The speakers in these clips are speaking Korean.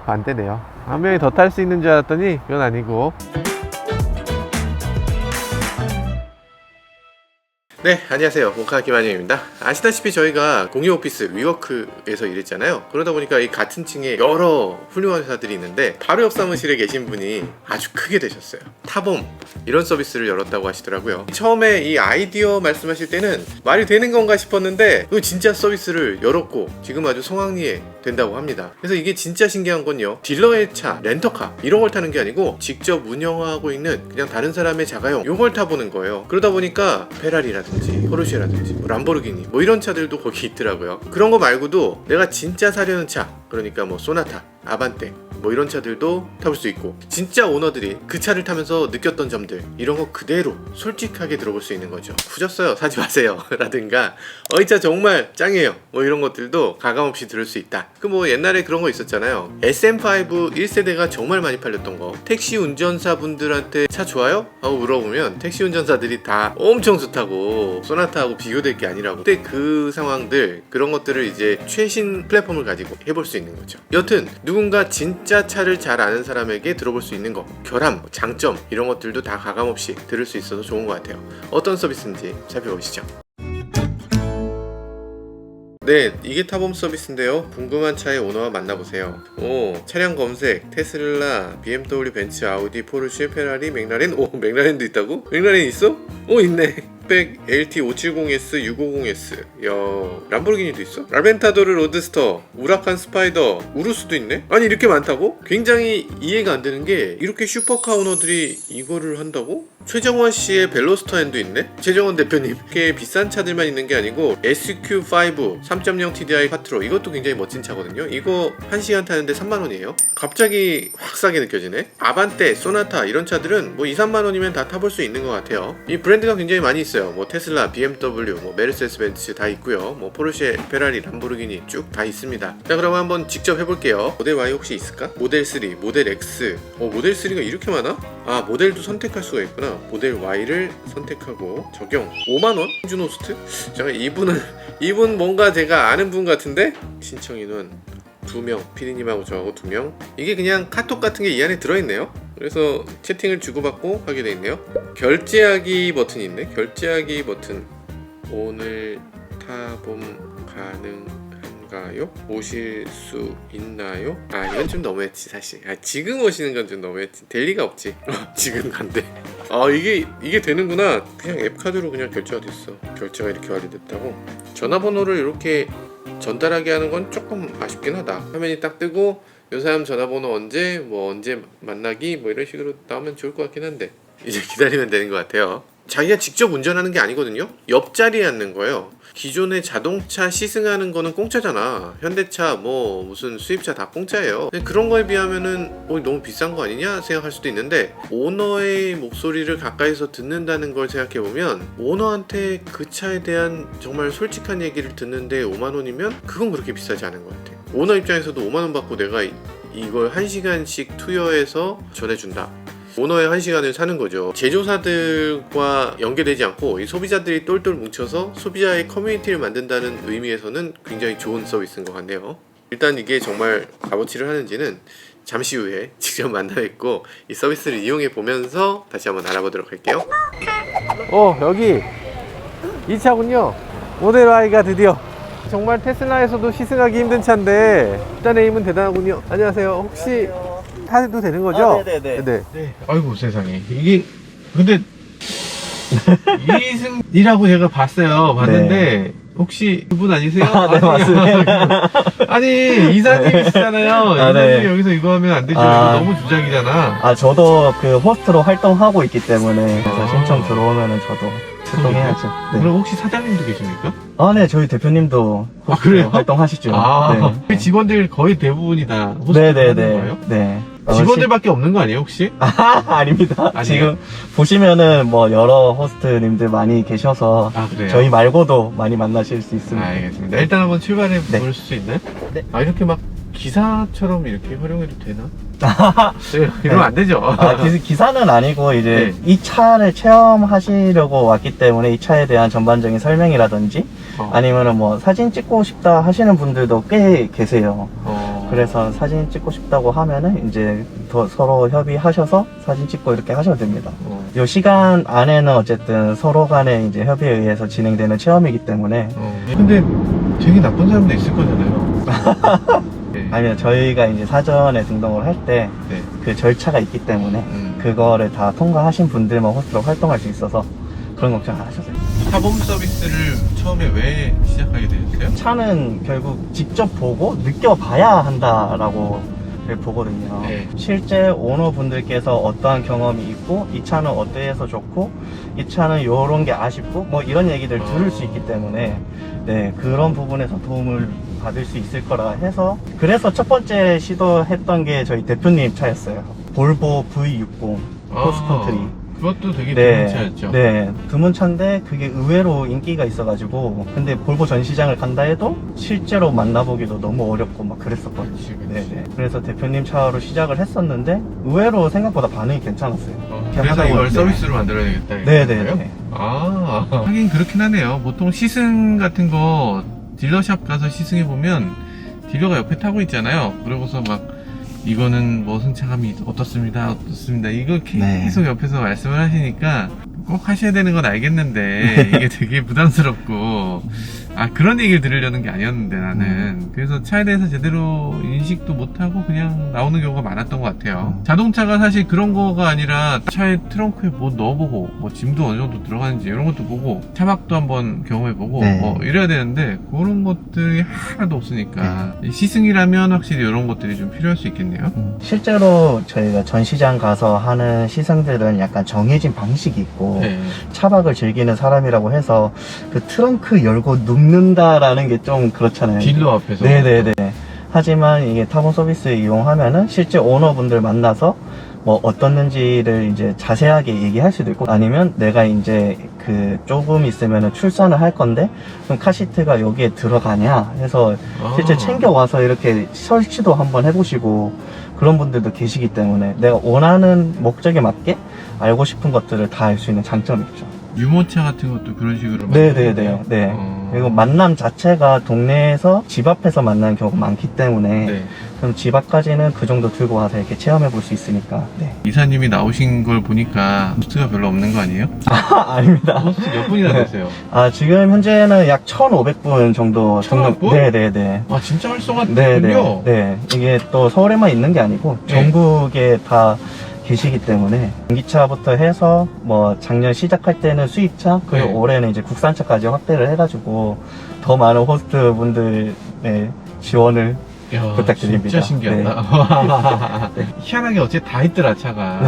안 되네요. 한 명이 더 탈 수 있는 줄 알았더니 그건 아니고. 네, 안녕하세요. 모카 김한영입니다. 아시다시피 저희가 공유 오피스 위워크에서 일했잖아요. 그러다 보니까 이 같은 층에 여러 훌륭한 회사들이 있는데 바로 옆 사무실에 계신 분이 아주 크게 되셨어요. 타봄 이런 서비스를 열었다고 하시더라고요. 처음에 이 아이디어 말씀하실 때는 말이 되는 건가 싶었는데 진짜 서비스를 열었고 지금 아주 성황리에 된다고 합니다. 그래서 이게 진짜 신기한 건요, 딜러의 차, 렌터카 이런 걸 타는 게 아니고 직접 운영하고 있는 그냥 다른 사람의 자가용 요걸 타보는 거예요. 그러다 보니까 페라리라든지 포르쉐라든지 람보르기니 이런 차들도 거기 있더라고요. 그런 거 말고도 내가 진짜 사려는 차, 그러니까 소나타, 아반떼 이런 차들도 타볼 수 있고, 진짜 오너들이 그 차를 타면서 느꼈던 점들 이런 거 그대로 솔직하게 들어볼 수 있는 거죠. 후졌어요, 사지 마세요 라든가 이 차 정말 짱이에요 이런 것들도 가감없이 들을 수 있다. 옛날에 그런 거 있었잖아요. SM5 1세대가 정말 많이 팔렸던 거, 택시 운전사분들한테 차 좋아요? 하고 물어보면 택시 운전사들이 다 엄청 좋다고, 소나타하고 비교될 게 아니라고. 그때 그 상황들, 그런 것들을 이제 최신 플랫폼을 가지고 해볼 수 있는 거죠. 여튼 누군가 진짜 차를 잘 아는 사람에게 들어볼 수 있는 거, 결함, 장점 이런 것들도 다 가감없이 들을 수 있어서 좋은 것 같아요. 어떤 서비스인지 살펴보시죠. 네, 이게 타봄 서비스인데요. 궁금한 차의 오너와 만나보세요. 차량 검색, 테슬라, BMW, 벤츠, 아우디, 포르쉐, 페라리, 맥라렌. 맥라렌도 있다고? 맥라렌 있어? 있네. 백 LT 570S, 650S. 야, 람보르기니도 있어? 라벤타도르 로드스터, 우라칸 스파이더, 우루스도 있네? 아니, 이렇게 많다고? 굉장히 이해가 안 되는 게, 이렇게 슈퍼카 오너들이 이거를 한다고? 최정원 씨의 벨로스터 N도 있네? 최정원 대표님. 이렇게 비싼 차들만 있는 게 아니고 SQ5 3.0 TDI 파트로, 이것도 굉장히 멋진 차거든요. 이거 1시간 타는데 3만원이에요. 갑자기 확 싸게 느껴지네. 아반떼, 소나타 이런 차들은 2, 3만원이면 다 타볼 수 있는 것 같아요. 이 브랜드가 굉장히 많이 있어요. 테슬라, BMW, 메르세데스 벤츠 다 있고요. 포르쉐, 페라리, 람보르기니 쭉 다 있습니다. 자, 그럼 한번 직접 해볼게요. 모델 Y 혹시 있을까? 모델 3, 모델 X. 모델 3가 이렇게 많아? 모델도 선택할 수가 있구나. 모델 Y를 선택하고 적용. 5만원? 준호스트? 잠깐, 이분 뭔가 제가 아는 분 같은데? 신청인원 2명, 피디님하고 저하고 2명. 이게 그냥 카톡 같은 게 이 안에 들어있네요. 그래서 채팅을 주고받고 하게 돼 있네요. 결제하기 버튼이 있네. 결제하기 버튼. 오늘 타봄 가능한가요? 오실 수 있나요? 이건 좀 너무했지 사실. 지금 오시는 건 좀 너무했지. 될 리가 없지. 지금 간대. 이게 되는구나. 그냥 앱카드로 그냥 결제가 됐어. 결제가 이렇게 완료됐다고. 전화번호를 이렇게 전달하게 하는 건 조금 아쉽긴 하다. 화면이 딱 뜨고 이 사람 전화번호 언제 만나기 이런 식으로 나오면 좋을 것 같긴 한데, 이제 기다리면 되는 것 같아요. 자기가 직접 운전하는 게 아니거든요. 옆자리에 앉는 거예요. 기존의 자동차 시승하는 거는 공짜잖아. 현대차 무슨 수입차 다 공짜예요. 근데 그런 거에 비하면은 너무 비싼 거 아니냐 생각할 수도 있는데, 오너의 목소리를 가까이서 듣는다는 걸 생각해보면 오너한테 그 차에 대한 정말 솔직한 얘기를 듣는데 5만원이면 그건 그렇게 비싸지 않은 것 같아요. 오너 입장에서도 5만원 받고 내가 이걸 1시간씩 투여해서 전해준다. 오너의 1시간을 사는 거죠. 제조사들과 연계되지 않고 이 소비자들이 똘똘 뭉쳐서 소비자의 커뮤니티를 만든다는 의미에서는 굉장히 좋은 서비스인 것 같네요. 일단 이게 정말 값어치를 하는지는 잠시 후에 직접 만나 뵙고 이 서비스를 이용해 보면서 다시 한번 알아보도록 할게요. 여기 이 차군요. 모델 Y가 드디어. 정말 테슬라에서도 시승하기 힘든 차인데 일단의 힘은 대단하군요. 안녕하세요. 혹시 타도 되는 거죠? 네네네. 네. 아이고 세상에. 이게 근데 이승이라고 제가 봤는데 네. 혹시 그분 아니세요? 네, 맞습니다. 아니 이사님이시잖아요. 이사님 여기서 이거 하면 안 되죠. 이거 너무 주작이잖아. 저도 그 호스트로 활동하고 있기 때문에 그래서 신청 들어오면은 저도 활동해야죠. 네. 그럼 혹시 사장님도 계십니까? 네, 저희 대표님도 호스트 그래요? 활동하시죠. 네. 직원들 거의 대부분이 다 호스트 네네네. 하는 거예요? 네. 직원들밖에 없는 거 아니에요 혹시? 아닙니다. 아니에요? 지금 보시면은 여러 호스트님들 많이 계셔서 그래요? 저희 말고도 많이 만나실 수 있습니다. 알겠습니다. 일단 한번 출발해 네. 볼 수 있나요? 네. 이렇게 막 기사처럼 이렇게 활용해도 되나? 이러면 안 되죠. 기사는 아니고 이제 네. 이 차를 체험하시려고 왔기 때문에 이 차에 대한 전반적인 설명이라든지 아니면은 사진 찍고 싶다 하시는 분들도 꽤 계세요. 그래서 사진 찍고 싶다고 하면은 이제 더 서로 협의하셔서 사진 찍고 이렇게 하셔도 됩니다. 요 시간 안에는 어쨌든 서로 간에 이제 협의에 의해서 진행되는 체험이기 때문에 근데 되게 나쁜 사람도 있을 거잖아요. 네. 아니면 저희가 이제 사전에 등록을 할 때 그 네. 절차가 있기 때문에 그거를 다 통과하신 분들만 호스트로 활동할 수 있어서 그런 걱정 안 하셔도 돼요. 타봄 서비스를 처음에 왜 시작하게 되셨어요? 차는 결국 직접 보고 느껴봐야 한다라고 보거든요. 네. 실제 오너분들께서 어떠한 경험이 있고 이 차는 어때서 좋고 이 차는 요런 게 아쉽고 뭐 이런 얘기들 들을 수 있기 때문에 네, 그런 부분에서 도움을 받을 수 있을 거라 해서 그래서 첫 번째 시도했던 게 저희 대표님 차였어요. 볼보 V60 크로스컨트리. 그것도 되게 네, 드문 차였죠. 네, 드문 차인데 그게 의외로 인기가 있어가지고 근데 볼보 전시장을 간다 해도 실제로 만나보기도 너무 어렵고 막 그랬었거든요. 그치. 네. 그래서 대표님 차로 시작을 했었는데 의외로 생각보다 반응이 괜찮았어요. 그래서 하다 이걸 보니- 서비스로 만들어야 되겠다. 네네네. 아, 하긴 그렇긴 하네요. 보통 시승 같은 거 딜러샵 가서 시승해 보면 딜러가 옆에 타고 있잖아요. 그러고서 막 이거는 뭐 승차감이 어떻습니다. 이거 계속 네. 옆에서 말씀을 하시니까 꼭 하셔야 되는 건 알겠는데 이게 되게 부담스럽고 그런 얘기를 들으려는 게 아니었는데 나는 그래서 차에 대해서 제대로 인식도 못하고 그냥 나오는 경우가 많았던 것 같아요. 자동차가 사실 그런 거가 아니라 차에 트렁크에 뭐 넣어보고 뭐 짐도 어느 정도 들어가는지 이런 것도 보고 차박도 한번 경험해보고 네. 뭐 이래야 되는데 그런 것들이 하나도 없으니까 시승이라면 확실히 이런 것들이 좀 필요할 수 있겠네요. 실제로 저희가 전시장 가서 하는 시승들은 약간 정해진 방식이 있고 네. 차박을 즐기는 사람이라고 해서 그 트렁크 열고 눕는다라는 게 좀 그렇잖아요. 딜러 앞에서. 네네네. 하지만 이게 타본 서비스 이용하면은 실제 오너분들 만나서 뭐 어떻는지를 이제 자세하게 얘기할 수도 있고 아니면 내가 이제 그 조금 있으면은 출산을 할 건데 그럼 카시트가 여기에 들어가냐 해서 실제 챙겨와서 이렇게 설치도 한번 해보시고 그런 분들도 계시기 때문에 내가 원하는 목적에 맞게 알고 싶은 것들을 다 알 수 있는 장점이 있죠. 유모차 같은 것도 그런 식으로 네네네. 네. 그리고 만남 자체가 동네에서 집 앞에서 만나는 경우가 많기 때문에 네. 그럼 집 앞까지는 그 정도 들고 와서 이렇게 체험해 볼 수 있으니까. 네. 이사님이 나오신 걸 보니까 호스트가 별로 없는 거 아니에요? 아닙니다. 호스트 몇 분이나 되세요? 지금 현재는 약 1,500분 정도 1,500분? 네네네. 진짜 활성화됐군요. 네네. 네. 이게 또 서울에만 있는 게 아니고 네. 전국에 다 계시기 때문에 전기차부터 해서 뭐 작년 시작할 때는 수입차 그리고 네. 올해는 이제 국산차까지 확대를 해가지고 더 많은 호스트 분들의 지원을 야, 부탁드립니다. 진짜 신기하다. 네. 희한하게 어째 다 있더라 차가.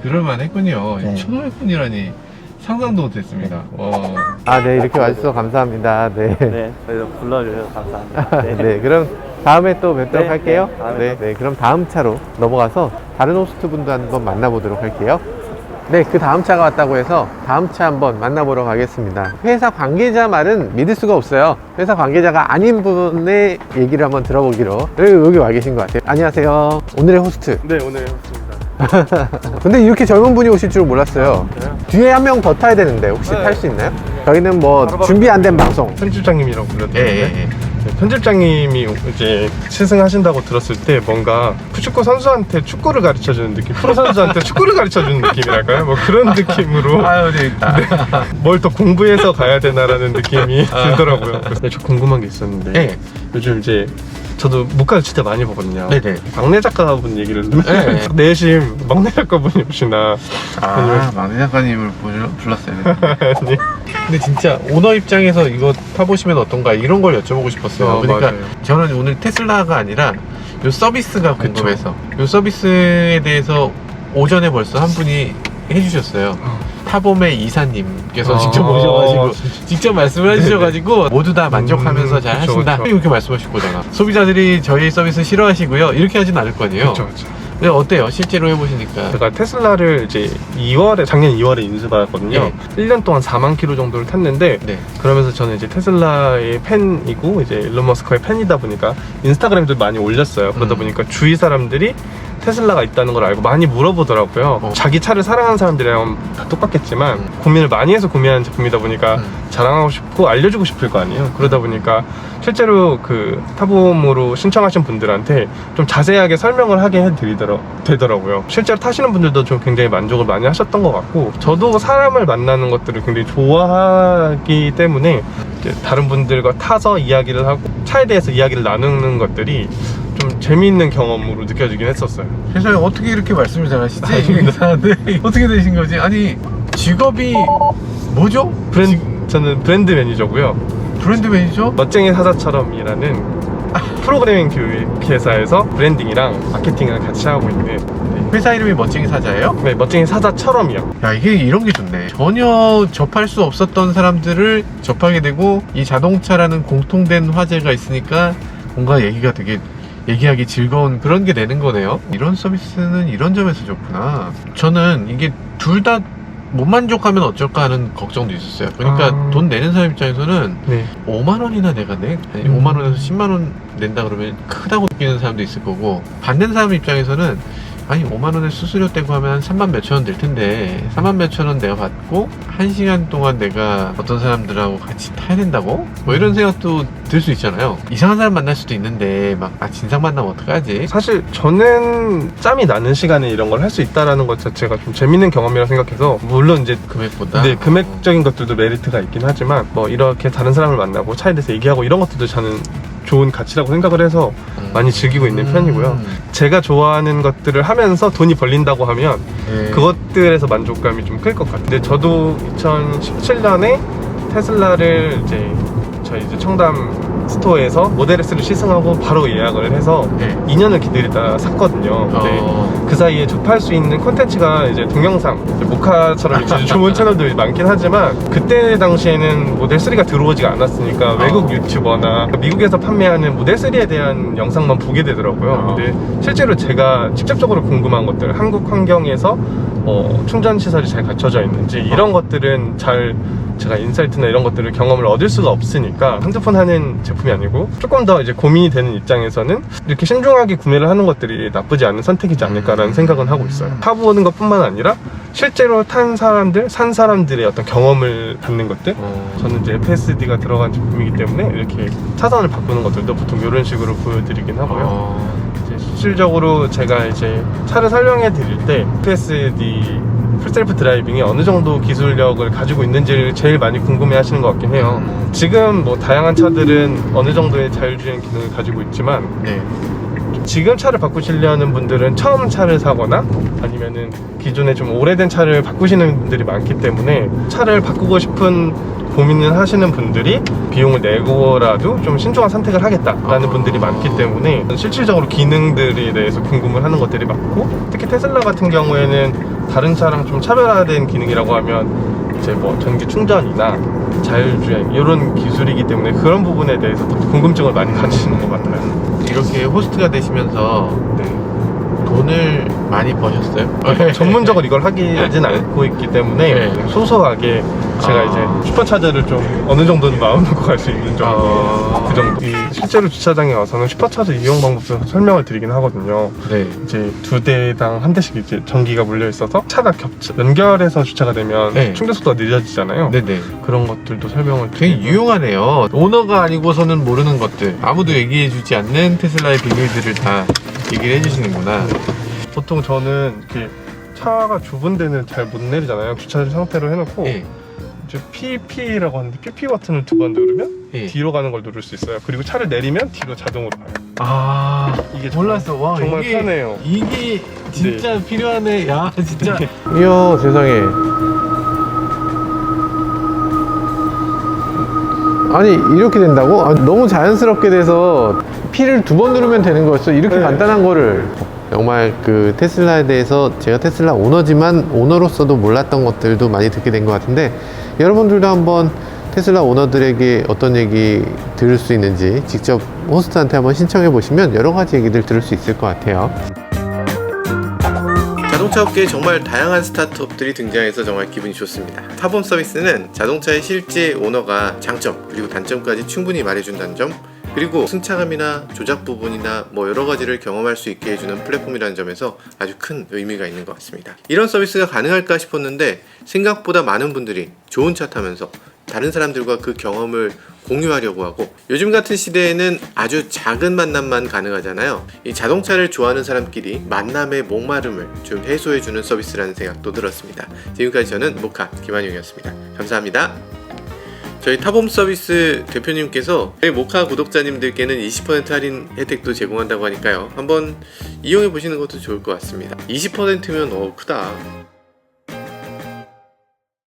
그럴만 했군요. 네. 1,500분이라니 상상도 못했습니다. 네, 이렇게 와주셔서 감사합니다. 네. 네, 저희도 불러주셔서 감사합니다. 네, 그럼 다음에 또 뵙도록 네, 할게요. 네, 다음에 네, 네, 그럼 다음 차로 넘어가서 다른 호스트 분도 한번 만나보도록 할게요. 네, 그 다음 차가 왔다고 해서 다음 차 한번 만나보러 가겠습니다. 회사 관계자 말은 믿을 수가 없어요. 회사 관계자가 아닌 분의 얘기를 한번 들어보기로 여기 와 계신 것 같아요. 안녕하세요. 오늘의 호스트. 네, 오늘 해봤습니다. 근데 이렇게 젊은 분이 오실 줄 몰랐어요. 뒤에 한 명 더 타야 되는데 혹시 네. 탈 수 있나요? 저희는 뭐 바로 준비 안 된 방송. 편집장님이라고 불렀는데 예. 편집장님이 이제 시승하신다고 들었을 때 뭔가 축구 선수한테 축구를 가르쳐주는 느낌, 프로 선수한테 축구를 가르쳐주는 느낌이랄까요? 뭐 그런 느낌으로 뭘 더 공부해서 가야 되나라는 느낌이 들더라고요. 그래서 저 궁금한 게 있었는데 네. 요즘 이제 저도 문과를 진짜 많이 보거든요. 네네. 막내 작가분 얘기를 네. 내심 막내 작가분이 오시나 막내 작가님을 불렀어요. 아니, 근데 진짜 오너 입장에서 이거 타보시면 어떤가 이런 걸 여쭤보고 싶었어요. 그러니까 맞아요. 저는 오늘 테슬라가 아니라 요 서비스가 그쵸. 궁금해서 요 서비스에 대해서 오전에 벌써 한 분이 해주셨어요. 타봄의 이사님께서 직접 오셔가지고 직접 말씀을 해주셔가지고 모두 다 만족하면서 잘 그쵸, 하신다 그쵸. 이렇게 말씀하실 거잖아. 소비자들이 저희 서비스 싫어하시고요 이렇게 하진 않을 거 아니에요. 그렇죠, 그렇죠. 근데 어때요? 실제로 해보시니까. 제가 테슬라를 이제 작년 2월에 인수받았거든요. 1년 동안 4만 킬로 정도를 탔는데 네. 그러면서 저는 이제 테슬라의 팬이고 이제 일론 머스크의 팬이다 보니까 인스타그램도 많이 올렸어요. 그러다 보니까 주위 사람들이 테슬라가 있다는 걸 알고 많이 물어보더라고요. 자기 차를 사랑하는 사람들이랑 다 똑같겠지만 고민을 많이 해서 구매한 제품이다 보니까 자랑하고 싶고 알려주고 싶을 거 아니에요. 그러다 보니까 실제로 그 타봄으로 신청하신 분들한테 좀 자세하게 설명을 하게 되더라고요. 실제로 타시는 분들도 좀 굉장히 만족을 많이 하셨던 것 같고, 저도 사람을 만나는 것들을 굉장히 좋아하기 때문에 이제 다른 분들과 타서 이야기를 하고 차에 대해서 이야기를 나누는 것들이 좀 재미있는 경험으로 느껴지긴 했었어요. 세상에 어떻게 이렇게 말씀을 잘하시지? 이게 이상한데 어떻게 되신 거지? 아니 직업이 뭐죠? 저는 브랜드 매니저고요. 브랜드 매니저? 멋쟁이 사자처럼이라는 프로그래밍 교육 회사에서 브랜딩이랑 마케팅을 같이 하고 있는, 회사 이름이 멋쟁이 사자예요? 네, 멋쟁이 사자처럼이요. 야, 이게 이런 게 좋네. 전혀 접할 수 없었던 사람들을 접하게 되고, 이 자동차라는 공통된 화제가 있으니까 뭔가 얘기가 되게 얘기하기 즐거운 그런 게 되는 거네요. 이런 서비스는 이런 점에서 좋구나. 저는 이게 둘 다 못 만족하면 어쩔까 하는 걱정도 있었어요. 그러니까 돈 내는 사람 입장에서는 네. 5만 원이나 내가 내? 아니, 5만 원에서 10만 원 낸다 그러면 크다고 느끼는 사람도 있을 거고, 받는 사람 입장에서는 아니 5만 원에 수수료 떼고 하면 한 3만 몇천 원 될 텐데 3만 몇천 원 내가 받고 1시간 동안 내가 어떤 사람들하고 같이 타야 된다고? 뭐 이런 생각도 들 수 있잖아요. 이상한 사람 만날 수도 있는데 막 진상 만나면 어떡하지? 사실 저는 짬이 나는 시간에 이런 걸 할 수 있다라는 것 자체가 좀 재밌는 경험이라 생각해서, 물론 이제 금액보다? 네, 금액적인 것들도 메리트가 있긴 하지만 뭐 이렇게 다른 사람을 만나고 차에 대해서 얘기하고 이런 것들도 저는 좋은 가치라고 생각을 해서 많이 즐기고 있는 편이고요. 제가 좋아하는 것들을 하면서 돈이 벌린다고 하면 네. 그것들에서 만족감이 좀 클 것 같아요. 근데 저도 2017년에 테슬라를 저희 청담 스토어에서 모델 S를 시승하고 바로 예약을 해서 네. 2년을 기다리다 샀거든요. 근데 그 사이에 접할 수 있는 콘텐츠가 이제 동영상, 이제 모카처럼 이제 좋은 채널들이 많긴 하지만, 그때 당시에는 모델 3가 들어오지가 않았으니까 외국 유튜버나 미국에서 판매하는 모델 3에 대한 영상만 보게 되더라고요. 근데 실제로 제가 직접적으로 궁금한 것들, 한국 환경에서 충전 시설이 잘 갖춰져 있는지 이런 것들은 제가 인사이트나 이런 것들을 경험을 얻을 수가 없으니까 핸드폰 하는 제품이 아니고, 조금 더 이제 고민이 되는 입장에서는 이렇게 신중하게 구매를 하는 것들이 나쁘지 않은 선택이지 않을까라는 생각은 하고 있어요. 타보는 것뿐만 아니라 실제로 산 사람들의 어떤 경험을 받는 것들. 저는 이제 FSD가 들어간 제품이기 때문에 이렇게 차선을 바꾸는 것들도 보통 이런 식으로 보여드리긴 하고요. 실질적으로 제가 이제 차를 설명해 드릴 때 FSD 풀셀프 드라이빙이 어느 정도 기술력을 가지고 있는지를 제일 많이 궁금해 하시는 것 같긴 해요. 지금 뭐 다양한 차들은 어느 정도의 자율주행 기능을 가지고 있지만, 네. 지금 차를 바꾸시려는 분들은 처음 차를 사거나 아니면은 기존에 좀 오래된 차를 바꾸시는 분들이 많기 때문에, 차를 바꾸고 싶은 고민을 하시는 분들이 비용을 내고라도 좀 신중한 선택을 하겠다라는 분들이 많기 때문에 실질적으로 기능들에 대해서 궁금을 하는 것들이 많고, 특히 테슬라 같은 경우에는 다른 차랑 좀 차별화된 기능이라고 하면 이제 뭐 전기 충전이나 자율주행 이런 기술이기 때문에 그런 부분에 대해서 더 궁금증을 많이 가지시는 것 같아요. 이렇게 호스트가 되시면서 돈을 많이 버셨어요? 전문적으로 이걸 하진 않고 있기 때문에 소소하게 제가 이제 슈퍼차저를 좀 어느 정도는 마음 놓고 갈 수 있는 정도, 그 정도. 실제로 주차장에 와서는 슈퍼차저 이용 방법도 설명을 드리긴 하거든요. 네. 이제 2대당 한 대씩 이제 전기가 물려 있어서 차가 연결해서 주차가 되면 충전 속도가 늦어지잖아요. 네네. 그런 것들도 설명을 되게 유용하네요. 오너가 아니고서는 모르는 것들, 아무도 얘기해주지 않는 테슬라의 비밀들을 다 얘기를 해주시는구나. 보통 저는 이렇게 차가 좁은 데는 잘 못 내리잖아요. 주차 상태로 해놓고 이제 PP라고 하는데 PP 버튼을 2번 누르면 뒤로 가는 걸 누를 수 있어요. 그리고 차를 내리면 뒤로 자동으로 가요. 이게 몰랐어. 와, 정말 이게 편해요. 이게 진짜 필요하네. 야, 진짜. 이야, 세상에. 아니, 이렇게 된다고? 너무 자연스럽게 돼서 P를 2번 누르면 되는 거였어. 이렇게 간단한 거를. 정말 그 테슬라에 대해서, 제가 테슬라 오너지만 오너로서도 몰랐던 것들도 많이 듣게 된 것 같은데, 여러분들도 한번 테슬라 오너들에게 어떤 얘기 들을 수 있는지 직접 호스트한테 한번 신청해 보시면 여러 가지 얘기들 들을 수 있을 것 같아요. 자동차 업계에 정말 다양한 스타트업들이 등장해서 정말 기분이 좋습니다. 타봄 서비스는 자동차의 실제 오너가 장점 그리고 단점까지 충분히 말해준다는 점 그리고 승차감이나 조작 부분이나 뭐 여러 가지를 경험할 수 있게 해주는 플랫폼이라는 점에서 아주 큰 의미가 있는 것 같습니다. 이런 서비스가 가능할까 싶었는데 생각보다 많은 분들이 좋은 차 타면서 다른 사람들과 그 경험을 공유하려고 하고, 요즘 같은 시대에는 아주 작은 만남만 가능하잖아요. 이 자동차를 좋아하는 사람끼리 만남의 목마름을 좀 해소해주는 서비스라는 생각도 들었습니다. 지금까지 저는 모카 김한용이었습니다. 감사합니다. 저희 타봄 서비스 대표님께서 저희 모카 구독자님들께는 20% 할인 혜택도 제공한다고 하니까요. 한번 이용해 보시는 것도 좋을 것 같습니다. 20%면 크다.